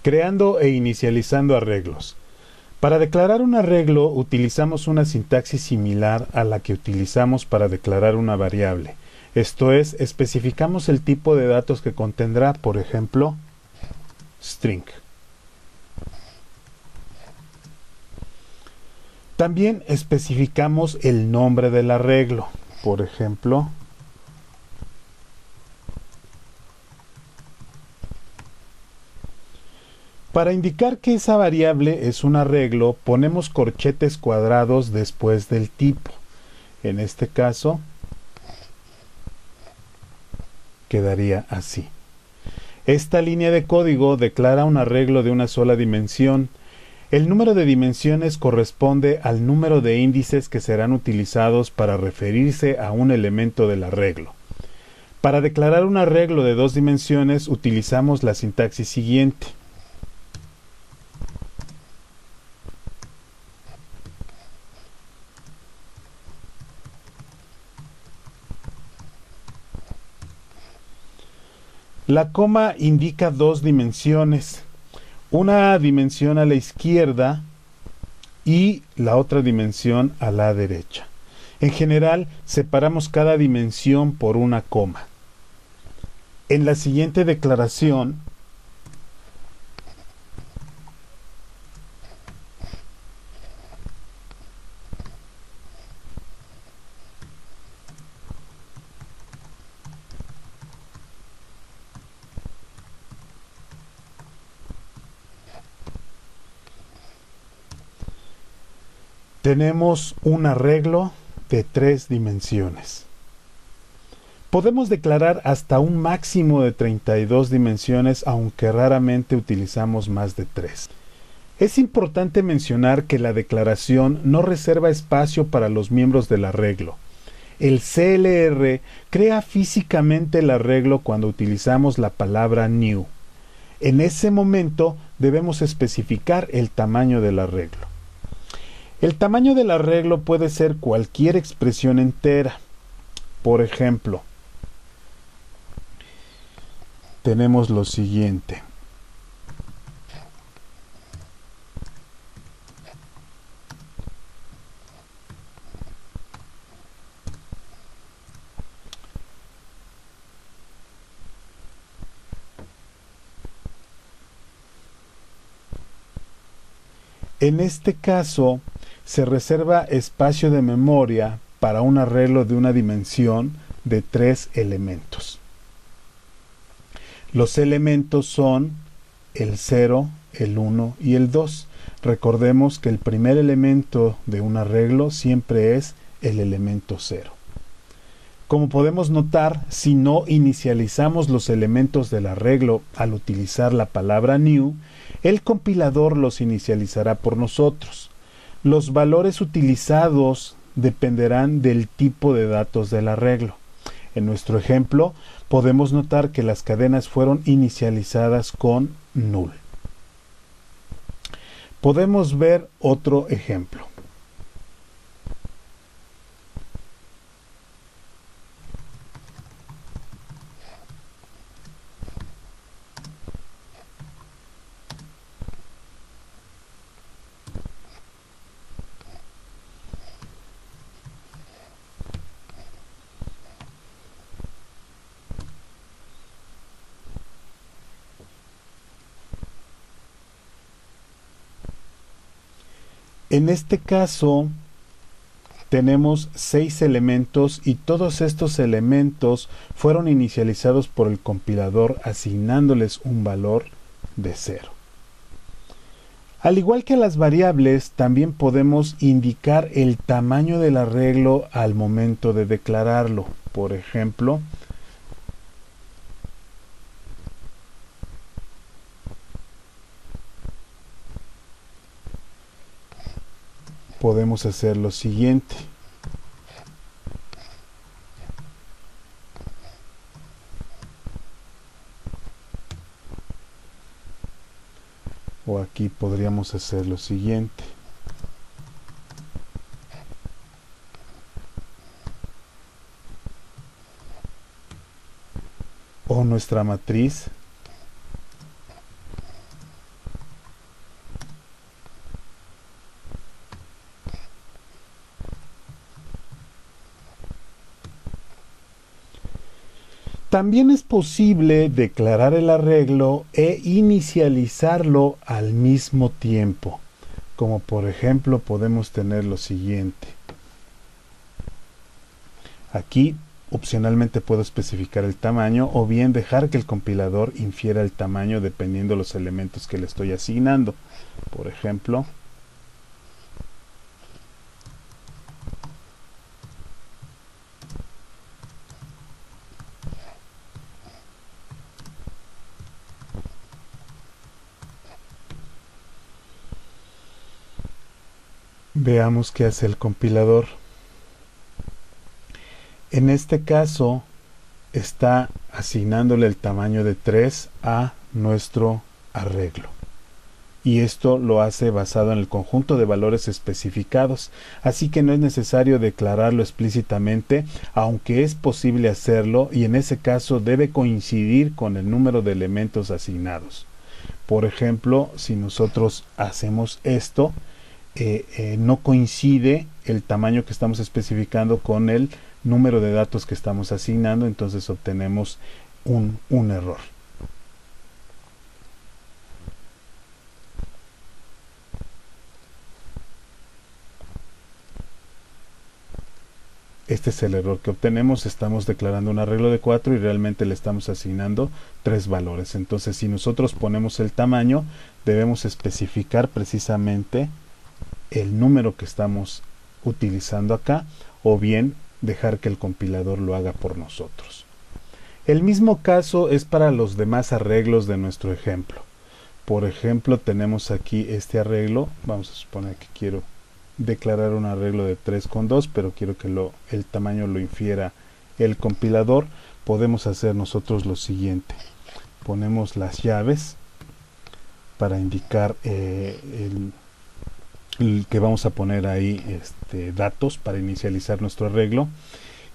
Creando e inicializando arreglos. Para declarar un arreglo utilizamos una sintaxis similar a la que utilizamos para declarar una variable. Esto es, especificamos el tipo de datos que contendrá, por ejemplo, string. También especificamos el nombre del arreglo, por ejemplo, para indicar que esa variable es un arreglo, ponemos corchetes cuadrados después del tipo. En este caso, quedaría así. Esta línea de código declara un arreglo de una sola dimensión. El número de dimensiones corresponde al número de índices que serán utilizados para referirse a un elemento del arreglo. Para declarar un arreglo de 2 dimensiones utilizamos la sintaxis siguiente. La coma indica 2 dimensiones, una dimensión a la izquierda y la otra dimensión a la derecha. En general, separamos cada dimensión por una coma. En la siguiente declaración, tenemos un arreglo de 3 dimensiones. Podemos declarar hasta un máximo de 32 dimensiones, aunque raramente utilizamos más de 3. Es importante mencionar que la declaración no reserva espacio para los miembros del arreglo. El CLR crea físicamente el arreglo cuando utilizamos la palabra new. En ese momento debemos especificar el tamaño del arreglo. El tamaño del arreglo puede ser cualquier expresión entera. Por ejemplo, tenemos lo siguiente. En este caso, se reserva espacio de memoria para un arreglo de una dimensión de 3 elementos. Los elementos son el 0, el 1 y el 2. Recordemos que el primer elemento de un arreglo siempre es el elemento 0. Como podemos notar, si no inicializamos los elementos del arreglo al utilizar la palabra new, el compilador los inicializará por nosotros. Los valores utilizados dependerán del tipo de datos del arreglo. En nuestro ejemplo, podemos notar que las cadenas fueron inicializadas con null. Podemos ver otro ejemplo. En este caso, tenemos 6 elementos y todos estos elementos fueron inicializados por el compilador asignándoles un valor de 0. Al igual que las variables, también podemos indicar el tamaño del arreglo al momento de declararlo. Por ejemplo, podemos hacer lo siguiente. O aquí podríamos hacer lo siguiente. O nuestra matriz También es posible declarar el arreglo e inicializarlo al mismo tiempo, como por ejemplo podemos tener lo siguiente. Aquí opcionalmente puedo especificar el tamaño o bien dejar que el compilador infiera el tamaño dependiendo de los elementos que le estoy asignando. Por ejemplo, veamos qué hace el compilador. En este caso está asignándole el tamaño de 3 a nuestro arreglo. Y esto lo hace basado en el conjunto de valores especificados, así que no es necesario declararlo explícitamente, aunque es posible hacerlo y en ese caso debe coincidir con el número de elementos asignados. Por ejemplo, si nosotros hacemos esto, no coincide el tamaño que estamos especificando con el número de datos que estamos asignando, entonces obtenemos un error. Este es el error que obtenemos. Estamos declarando un arreglo de 4 y realmente le estamos asignando 3 valores. Entonces, si nosotros ponemos el tamaño, debemos especificar precisamente el número que estamos utilizando acá, o bien dejar que el compilador lo haga por nosotros. El mismo caso es para los demás arreglos de nuestro ejemplo. Por ejemplo, tenemos aquí este arreglo. Vamos a suponer que quiero declarar un arreglo de 3,2, pero quiero que el tamaño lo infiera el compilador. Podemos hacer nosotros lo siguiente. Ponemos las llaves para indicar el que vamos a poner ahí datos para inicializar nuestro arreglo.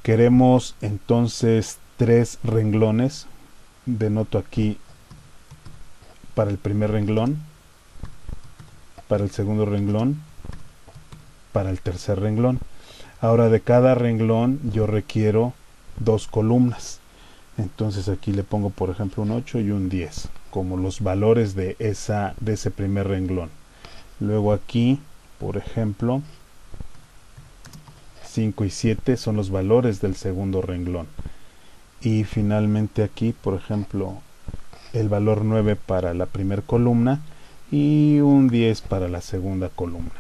Queremos entonces 3 renglones. Denoto aquí para el primer renglón, para el segundo renglón, para el tercer renglón. Ahora de cada renglón yo requiero 2 columnas. Entonces aquí le pongo por ejemplo un 8 y un 10 como los valores de ese primer renglón. Luego aquí, por ejemplo, 5 y 7 son los valores del segundo renglón. Y finalmente aquí, por ejemplo, el valor 9 para la primera columna y un 10 para la segunda columna.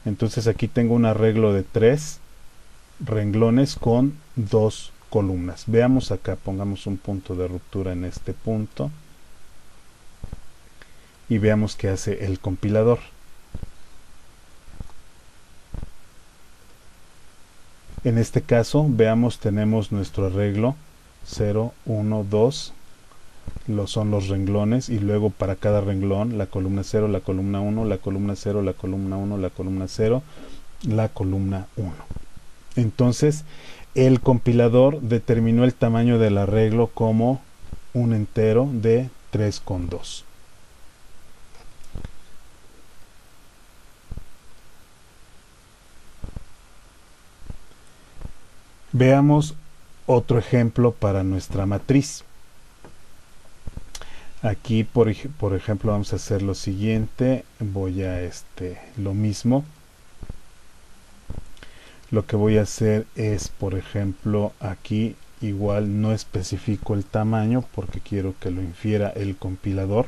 Entonces aquí tengo un arreglo de 3 renglones con 2 columnas. Veamos acá, pongamos un punto de ruptura en este punto y veamos qué hace el compilador. En este caso, veamos, tenemos nuestro arreglo 0, 1, 2, son los renglones, y luego para cada renglón la columna 0, la columna 1, la columna 0, la columna 1, la columna 0, la columna 1. Entonces, el compilador determinó el tamaño del arreglo como un entero de 3,2. Veamos otro ejemplo para nuestra matriz. Aquí por ejemplo vamos a hacer lo siguiente. Voy a lo mismo. Lo que voy a hacer es, por ejemplo, aquí igual no especifico el tamaño porque quiero que lo infiera el compilador.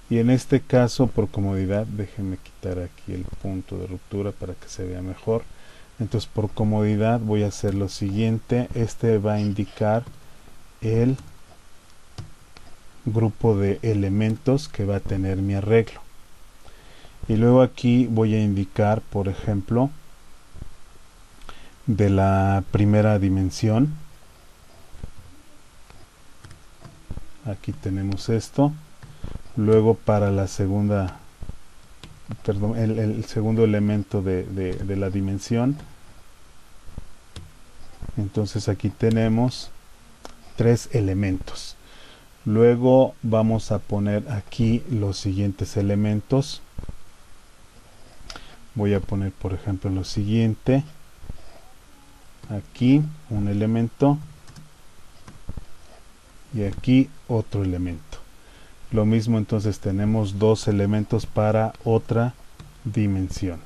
Y en este caso, por comodidad, déjenme quitar aquí el punto de ruptura para que se vea mejor. Entonces, por comodidad voy a hacer lo siguiente. Va a indicar el grupo de elementos que va a tener mi arreglo. Y luego aquí voy a indicar, por ejemplo, de la primera dimensión. Aquí tenemos esto. Luego para la segunda, perdón, el segundo elemento de la dimensión. Entonces aquí tenemos 3 elementos. Luego vamos a poner aquí los siguientes elementos. Voy a poner, por ejemplo, lo siguiente. Aquí un elemento y aquí otro elemento. Lo mismo, entonces tenemos dos elementos para otra dimensión.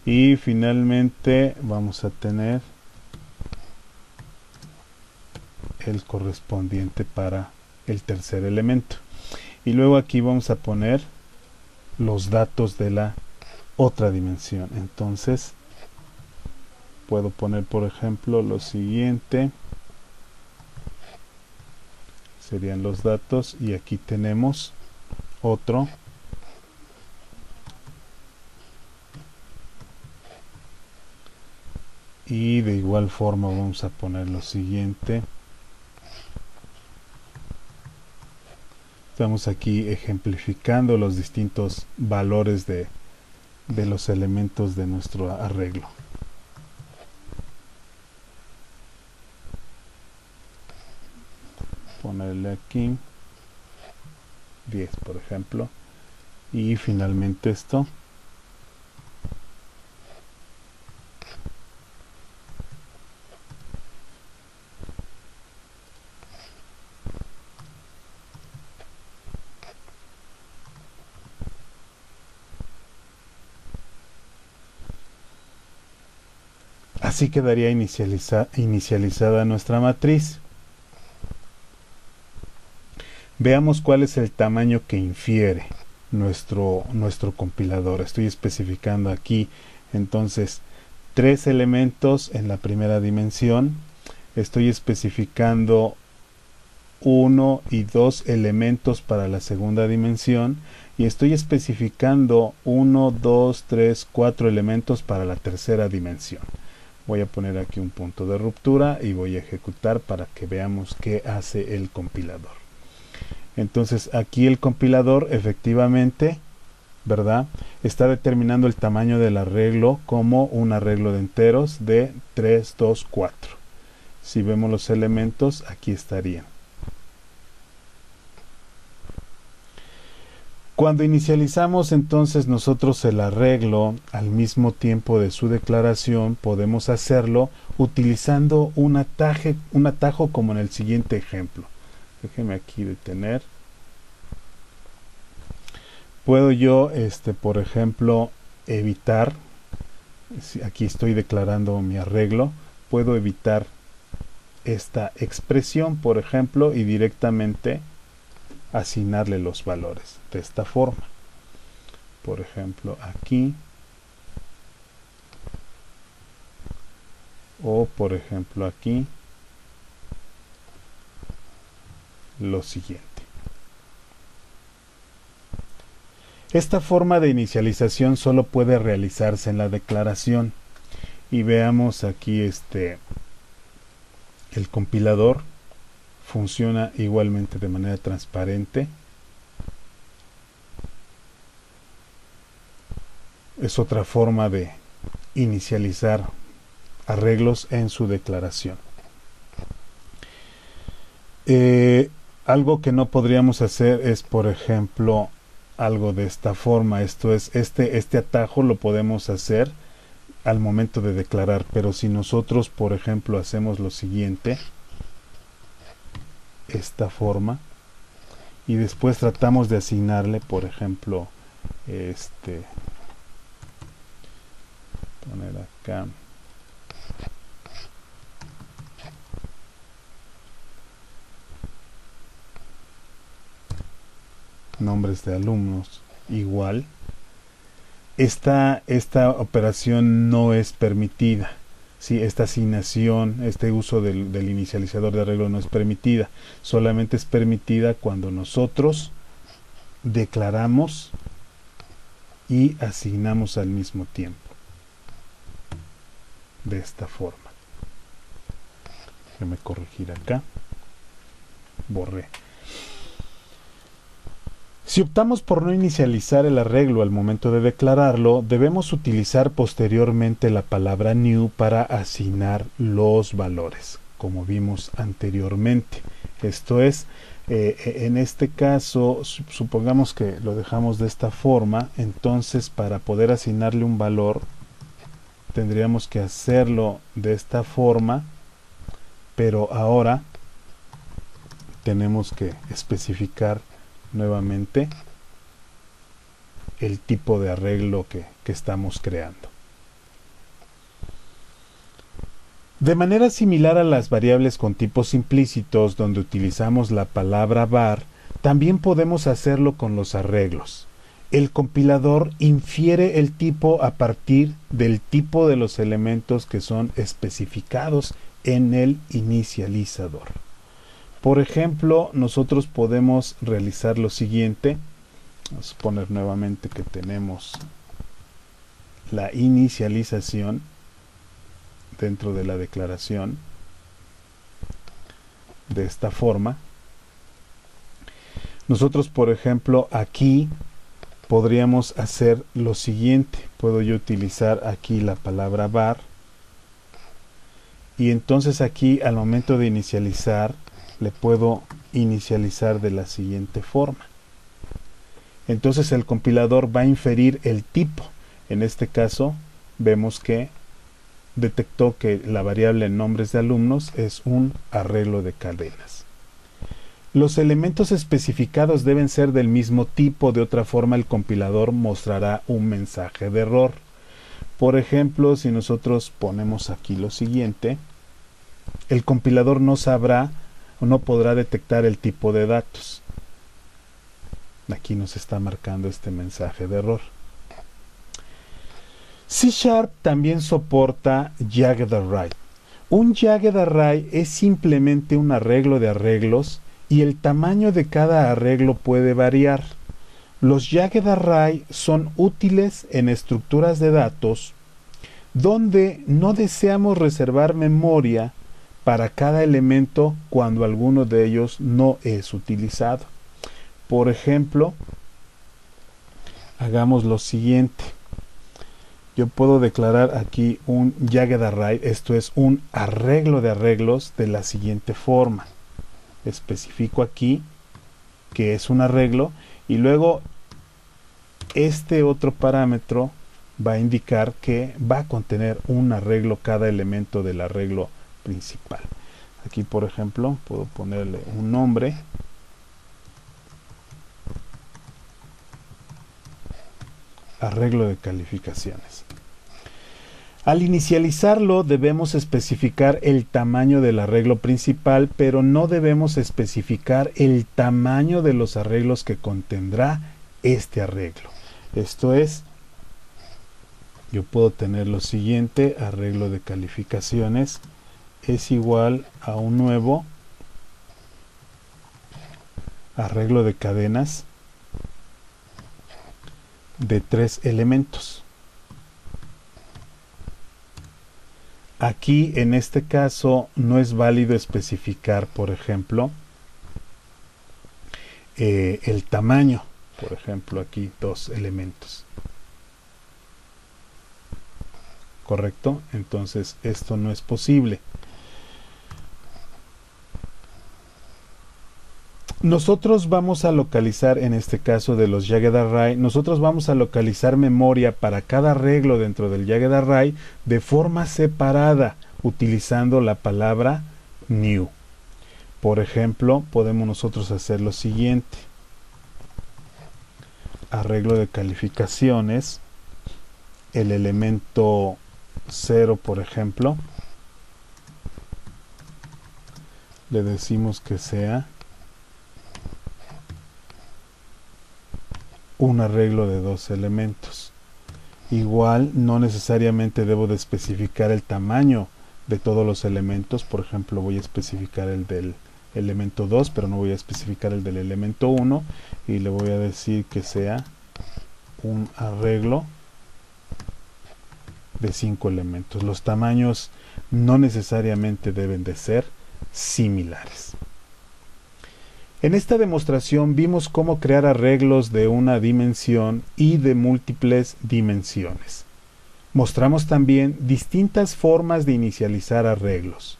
Y finalmente vamos a tener el correspondiente para el tercer elemento. Y luego aquí vamos a poner los datos de la otra dimensión. Entonces puedo poner, por ejemplo, lo siguiente. Serían los datos y aquí tenemos otro. Y de igual forma vamos a poner lo siguiente. Estamos aquí ejemplificando los distintos valores de los elementos de nuestro arreglo. Ponerle aquí 10, por ejemplo. Y finalmente esto. Así quedaría inicializada nuestra matriz. Veamos cuál es el tamaño que infiere nuestro compilador. Estoy especificando aquí entonces 3 elementos en la primera dimensión. Estoy especificando 1 y 2 elementos para la segunda dimensión. Y estoy especificando 1, 2, 3, 4 elementos para la tercera dimensión. Voy a poner aquí un punto de ruptura y voy a ejecutar para que veamos qué hace el compilador. Entonces aquí el compilador efectivamente, ¿verdad?, está determinando el tamaño del arreglo como un arreglo de enteros de 3, 2, 4. Si vemos los elementos, aquí estarían. Cuando inicializamos entonces nosotros el arreglo al mismo tiempo de su declaración, podemos hacerlo utilizando un atajo como en el siguiente ejemplo. Déjeme aquí detener. Puedo yo, por ejemplo, evitar, aquí estoy declarando mi arreglo, puedo evitar esta expresión, por ejemplo, y directamente asignarle los valores de esta forma. Por ejemplo, aquí, o por ejemplo aquí, lo siguiente. Esta forma de inicialización solo puede realizarse en la declaración. Y veamos aquí el compilador funciona igualmente de manera transparente. Es otra forma de inicializar arreglos en su declaración. Algo que no podríamos hacer es, por ejemplo, algo de esta forma. Esto es, este atajo lo podemos hacer al momento de declarar, pero si nosotros, por ejemplo, hacemos lo siguiente, esta forma, y después tratamos de asignarle, por ejemplo, poner acá nombres de alumnos igual, esta operación no es permitida. Sí, esta asignación, este uso del inicializador de arreglo no es permitida. Solamente es permitida cuando nosotros declaramos y asignamos al mismo tiempo. De esta forma. Déjame corregir acá. Borré. Si optamos por no inicializar el arreglo al momento de declararlo, debemos utilizar posteriormente la palabra new para asignar los valores. como vimos anteriormente. Esto es, en este caso, supongamos que lo dejamos de esta forma, entonces para poder asignarle un valor, tendríamos que hacerlo de esta forma, pero ahora tenemos que especificar nuevamente el tipo de arreglo que estamos creando. De manera similar a las variables con tipos implícitos donde utilizamos la palabra var, también podemos hacerlo con los arreglos. El compilador infiere el tipo a partir del tipo de los elementos que son especificados en el inicializador. Por ejemplo, nosotros podemos realizar lo siguiente. Vamos a poner nuevamente que tenemos la inicialización dentro de la declaración de esta forma. Nosotros, por ejemplo, aquí podríamos hacer lo siguiente. Puedo yo utilizar aquí la palabra var y entonces aquí al momento de inicializar le puedo inicializar de la siguiente forma. Entonces el compilador va a inferir el tipo. En este caso vemos que detectó que la variable nombres de alumnos es un arreglo de cadenas. Los elementos especificados deben ser del mismo tipo, de otra forma el compilador mostrará un mensaje de error. Por ejemplo, si nosotros ponemos aquí lo siguiente, el compilador no sabrá o no podrá detectar el tipo de datos. Aquí nos está marcando este mensaje de error. C# también soporta jagged array. Un jagged array es simplemente un arreglo de arreglos y el tamaño de cada arreglo puede variar. Los jagged array son útiles en estructuras de datos donde no deseamos reservar memoria para cada elemento cuando alguno de ellos no es utilizado. Por ejemplo, hagamos lo siguiente. Yo puedo declarar aquí un jagged array, esto es un arreglo de arreglos de la siguiente forma. Especifico aquí que es un arreglo y luego este otro parámetro va a indicar que va a contener un arreglo cada elemento del arreglo principal. Aquí, por ejemplo, puedo ponerle un nombre. Arreglo de calificaciones. Al inicializarlo debemos especificar el tamaño del arreglo principal, pero no debemos especificar el tamaño de los arreglos que contendrá este arreglo. Esto es, yo puedo tener lo siguiente: arreglo de calificaciones es igual a un nuevo arreglo de cadenas de 3 elementos. Aquí en este caso no es válido especificar, por ejemplo, el tamaño. Por ejemplo, aquí 2 elementos. ¿Correcto? Entonces esto no es posible. Nosotros vamos a localizar, en este caso de los jagged array, nosotros vamos a localizar memoria para cada arreglo dentro del jagged array de forma separada, utilizando la palabra new. Por ejemplo, podemos nosotros hacer lo siguiente: arreglo de calificaciones, el elemento 0, por ejemplo, le decimos que sea un arreglo de 2 elementos. Igual no necesariamente debo de especificar el tamaño de todos los elementos. Por ejemplo, voy a especificar el del elemento 2, pero no voy a especificar el del elemento 1, y le voy a decir que sea un arreglo de 5 elementos. Los tamaños no necesariamente deben de ser similares. En esta demostración vimos cómo crear arreglos de una dimensión y de múltiples dimensiones. Mostramos también distintas formas de inicializar arreglos.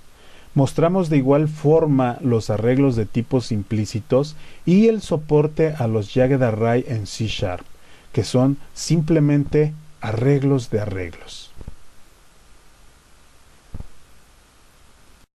Mostramos de igual forma los arreglos de tipos implícitos y el soporte a los Jagged Array en C#, que son simplemente arreglos de arreglos.